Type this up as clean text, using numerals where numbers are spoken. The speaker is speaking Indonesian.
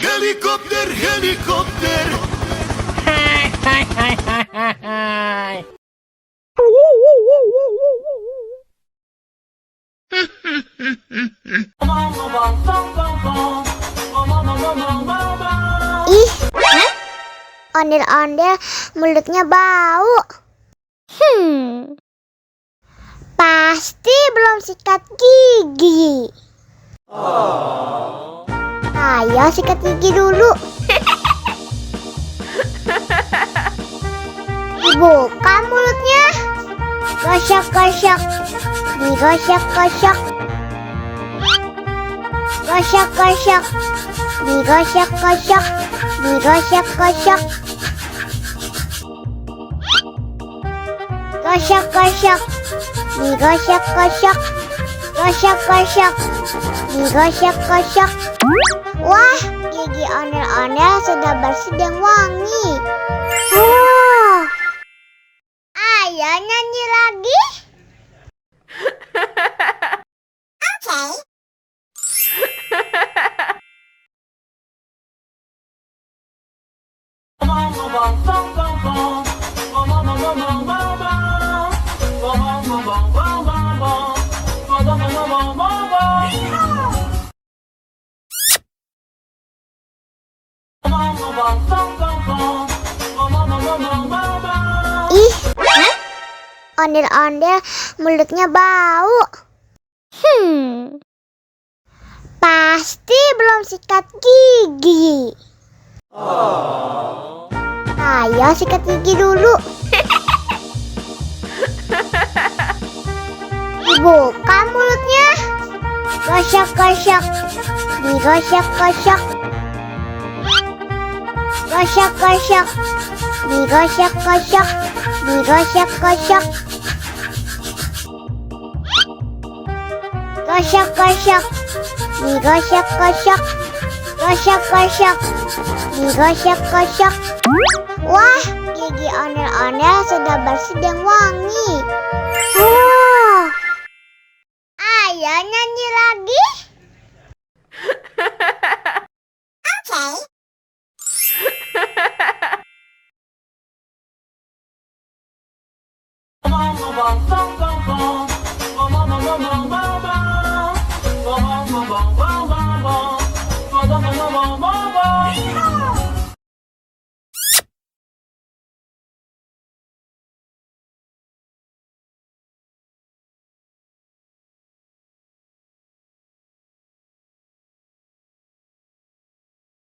Helikopter, helikopter. Hai, hai, hai, hai, hai. Ih, ondel-ondel mulutnya bau. Pasti belum sikat gigi. Ayo sikat gigi dulu. Dibuka mulutnya. Gosok-gosok. Digosok-gosok. Gosok-gosok. Digosok-gosok. Digosok-gosok. Gosok-gosok. Digosok-gosok. Gosok-gosok. Digosok-gosok. Wah, gigi ondel-ondel sudah bersih dan wangi. Ayo nyanyi lagi. Oke. Ih, ondel-ondel mulutnya bau. Pasti belum sikat gigi. Ayo sikat gigi dulu. Dibuka mulutnya. Gosok-gosok. Digosok-gosok. Gosok-gosok. Digosok-gosok. Digosok-gosok. Gosok-gosok. Digosok-gosok. Gosok-gosok. Digosok-gosok. Wah, gigi ondel-ondel sudah bersih dan wangi. Ayo nyanyi lagi.